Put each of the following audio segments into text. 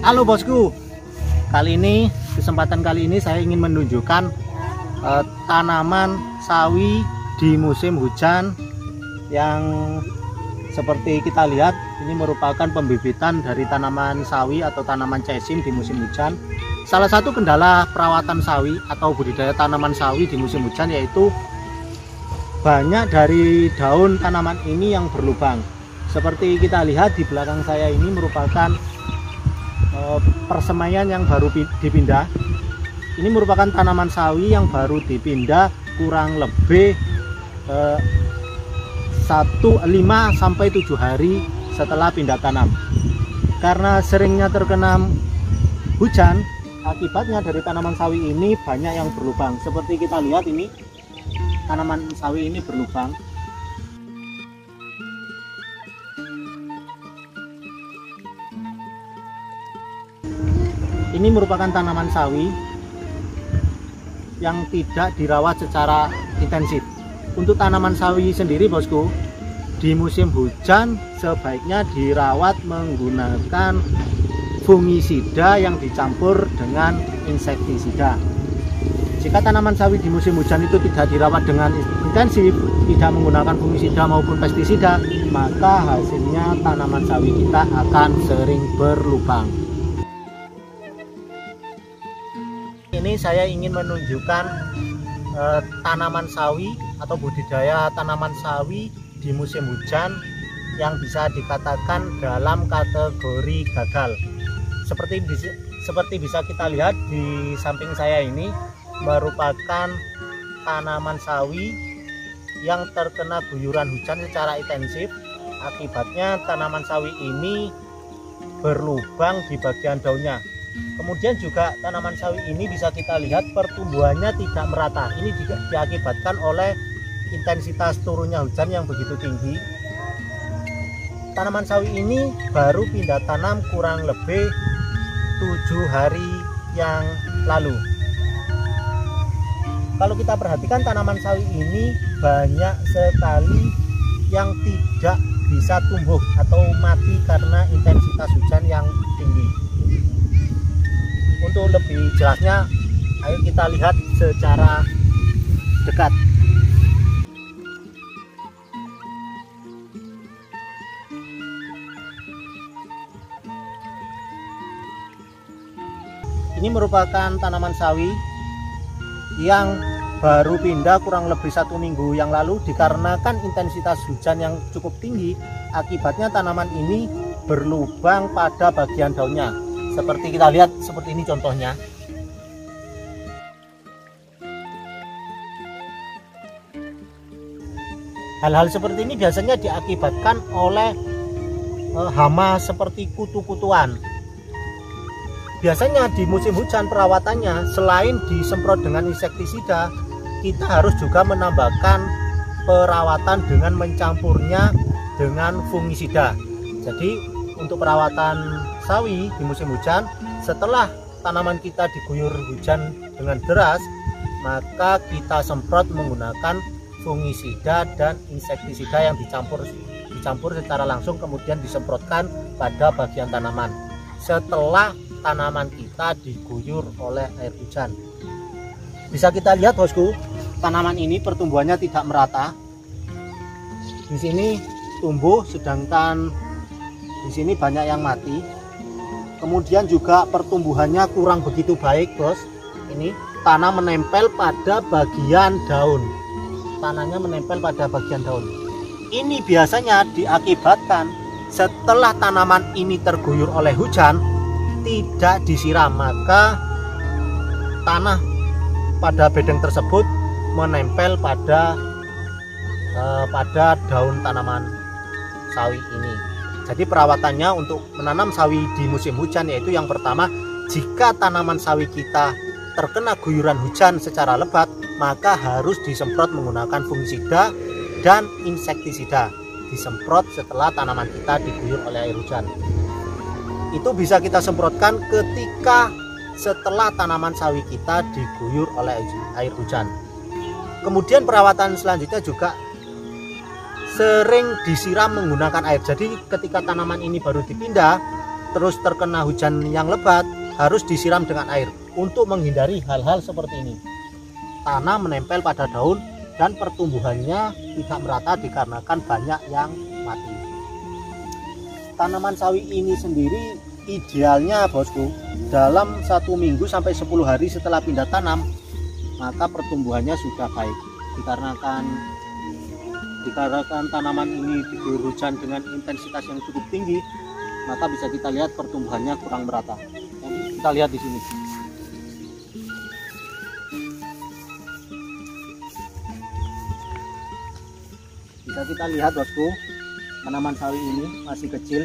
Halo bosku, kesempatan kali ini saya ingin menunjukkan tanaman sawi di musim hujan yang seperti kita lihat ini merupakan pembibitan dari tanaman sawi atau tanaman cesim di musim hujan. Salah satu kendala perawatan sawi atau budidaya tanaman sawi di musim hujan yaitu banyak dari daun tanaman ini yang berlubang. Seperti kita lihat di belakang saya ini merupakan persemaian yang baru dipindah. Ini merupakan tanaman sawi yang baru dipindah kurang lebih 5-7 hari setelah pindah tanam. Karena seringnya terkena hujan, akibatnya dari tanaman sawi ini banyak yang berlubang. Seperti kita lihat ini, tanaman sawi ini berlubang. Ini merupakan tanaman sawi yang tidak dirawat secara intensif. Untuk tanaman sawi sendiri bosku, di musim hujan sebaiknya dirawat menggunakan fungisida yang dicampur dengan insektisida. Jika tanaman sawi di musim hujan itu tidak dirawat dengan intensif, tidak menggunakan fungisida maupun pestisida, maka hasilnya tanaman sawi kita akan sering berlubang. Ini saya ingin menunjukkan tanaman sawi atau budidaya tanaman sawi di musim hujan yang bisa dikatakan dalam kategori gagal. Seperti bisa kita lihat di samping saya ini merupakan tanaman sawi yang terkena guyuran hujan secara intensif. Akibatnya tanaman sawi ini berlubang di bagian daunnya. Kemudian juga tanaman sawi ini bisa kita lihat pertumbuhannya tidak merata. Ini juga diakibatkan oleh intensitas turunnya hujan yang begitu tinggi. Tanaman sawi ini baru pindah tanam kurang lebih 7 hari yang lalu. Kalau kita perhatikan tanaman sawi ini banyak sekali yang tidak bisa tumbuh atau mati karena intensitas hujan yang tinggi. Untuk lebih jelasnya, ayo kita lihat secara dekat. Ini merupakan tanaman sawi yang baru pindah kurang lebih 1 minggu yang lalu. Dikarenakan intensitas hujan yang cukup tinggi, akibatnya tanaman ini berlubang pada bagian daunnya. Seperti kita lihat, seperti ini contohnya. Hal-hal seperti ini biasanya diakibatkan oleh hama seperti kutu-kutuan. Biasanya di musim hujan perawatannya selain disemprot dengan insektisida, kita harus juga menambahkan perawatan dengan mencampurnya dengan fungisida. Jadi untuk perawatan sawi di musim hujan, setelah tanaman kita diguyur hujan dengan deras, maka kita semprot menggunakan fungisida dan insektisida yang dicampur secara langsung, kemudian disemprotkan pada bagian tanaman setelah tanaman kita diguyur oleh air hujan. Bisa kita lihat bosku, tanaman ini pertumbuhannya tidak merata. Di sini tumbuh, sedangkan di sini banyak yang mati. Kemudian juga pertumbuhannya kurang begitu baik bos. Ini tanah menempel pada bagian daun. Tanahnya menempel pada bagian daun. Ini biasanya diakibatkan setelah tanaman ini terguyur oleh hujan, tidak disiram, maka tanah pada bedeng tersebut menempel pada daun tanaman sawi ini. Jadi perawatannya untuk menanam sawi di musim hujan yaitu yang pertama, jika tanaman sawi kita terkena guyuran hujan secara lebat, maka harus disemprot menggunakan fungisida dan insektisida. Disemprot setelah tanaman kita diguyur oleh air hujan. Itu bisa kita semprotkan ketika setelah tanaman sawi kita diguyur oleh air hujan. Kemudian perawatan selanjutnya juga sering disiram menggunakan air. Jadi ketika tanaman ini baru dipindah, terus terkena hujan yang lebat, harus disiram dengan air untuk menghindari hal-hal seperti ini. Tanah menempel pada daun dan pertumbuhannya tidak merata dikarenakan banyak yang mati. Tanaman sawi ini sendiri idealnya bosku, dalam 1 minggu sampai 10 hari setelah pindah tanam, maka pertumbuhannya sudah baik. Dikarenakan tanaman ini diguyur hujan dengan intensitas yang cukup tinggi, maka bisa kita lihat pertumbuhannya kurang merata. Jadi kita lihat di sini. Bisa kita lihat bosku, tanaman sawi ini masih kecil.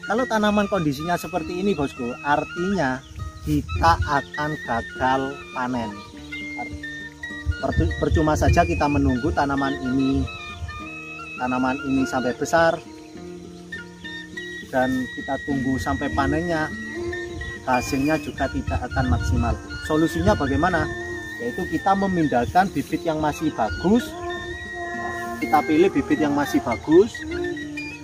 Kalau tanaman kondisinya seperti ini bosku, artinya kita akan gagal panen. Percuma saja kita menunggu tanaman ini sampai besar dan kita tunggu sampai panennya, hasilnya juga tidak akan maksimal. Solusinya bagaimana? Yaitu kita memindahkan bibit yang masih bagus, kita pilih bibit yang masih bagus,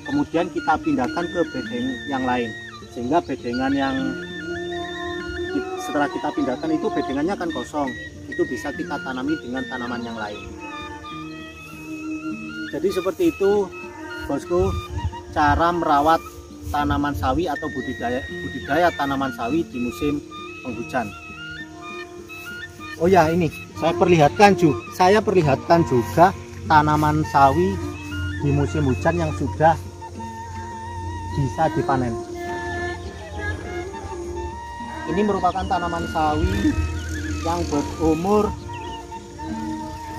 kemudian kita pindahkan ke bedeng yang lain, sehingga bedengan yang setelah kita pindahkan itu bedengannya akan kosong. Itu bisa kita tanami dengan tanaman yang lain. Jadi seperti itu bosku, cara merawat tanaman sawi atau budidaya tanaman sawi di musim penghujan. Oh ya, ini saya perlihatkan juga tanaman sawi di musim hujan yang sudah bisa dipanen. Ini merupakan tanaman sawi yang berumur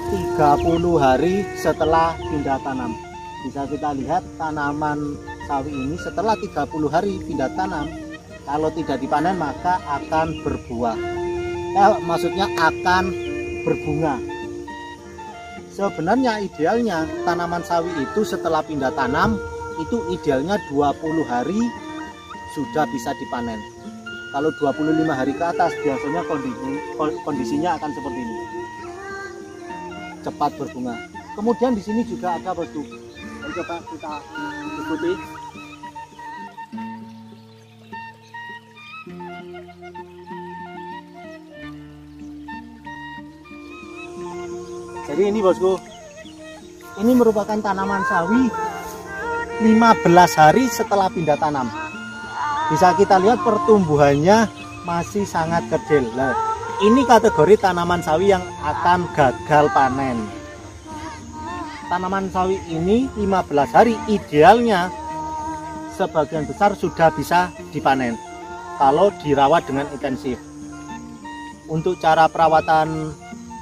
30 hari setelah pindah tanam. Bisa kita lihat tanaman sawi ini setelah 30 hari pindah tanam, kalau tidak dipanen maka akan berbuah. Maksudnya akan berbunga. Sebenarnya idealnya tanaman sawi itu setelah pindah tanam itu idealnya 20 hari sudah bisa dipanen. Kalau 25 hari ke atas biasanya kondisinya akan seperti ini, cepat berbunga. Kemudian di sini juga ada bosku. Coba kita ikuti. Jadi ini bosku, ini merupakan tanaman sawi 15 hari setelah pindah tanam. Bisa kita lihat pertumbuhannya masih sangat kecil. Nah, ini kategori tanaman sawi yang akan gagal panen. Tanaman sawi ini 15 hari idealnya sebagian besar sudah bisa dipanen kalau dirawat dengan intensif. Untuk cara perawatan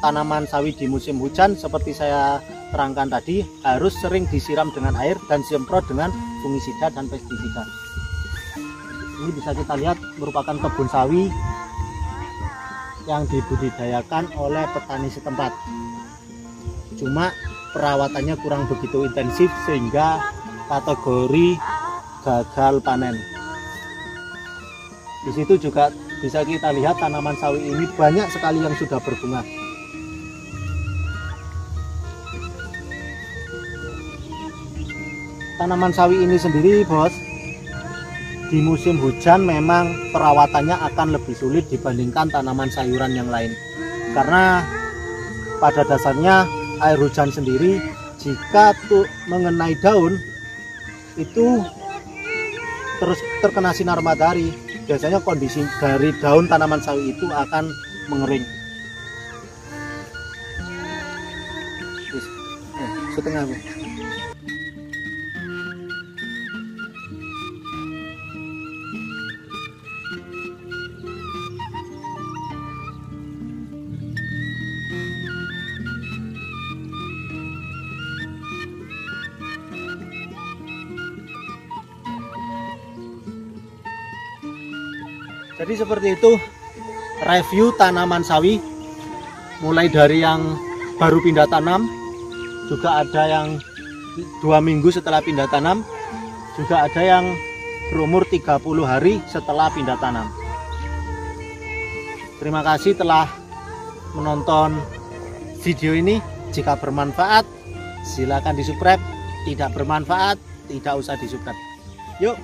tanaman sawi di musim hujan seperti saya terangkan tadi, harus sering disiram dengan air dan disemprot dengan fungisida dan pestisida. Ini bisa kita lihat merupakan kebun sawi yang dibudidayakan oleh petani setempat. Cuma perawatannya kurang begitu intensif sehingga kategori gagal panen. Di situ juga bisa kita lihat tanaman sawi ini banyak sekali yang sudah berbunga. Tanaman sawi ini sendiri bos, di musim hujan memang perawatannya akan lebih sulit dibandingkan tanaman sayuran yang lain. Karena pada dasarnya air hujan sendiri jika mengenai daun itu terus terkena sinar matahari, biasanya kondisi dari daun tanaman sawi itu akan mengering. Setengah. Jadi seperti itu review tanaman sawi, mulai dari yang baru pindah tanam, juga ada yang 2 minggu setelah pindah tanam, juga ada yang berumur 30 hari setelah pindah tanam. Terima kasih telah menonton video ini. Jika bermanfaat silakan di subscribe, tidak bermanfaat tidak usah di subscribe. Yuk.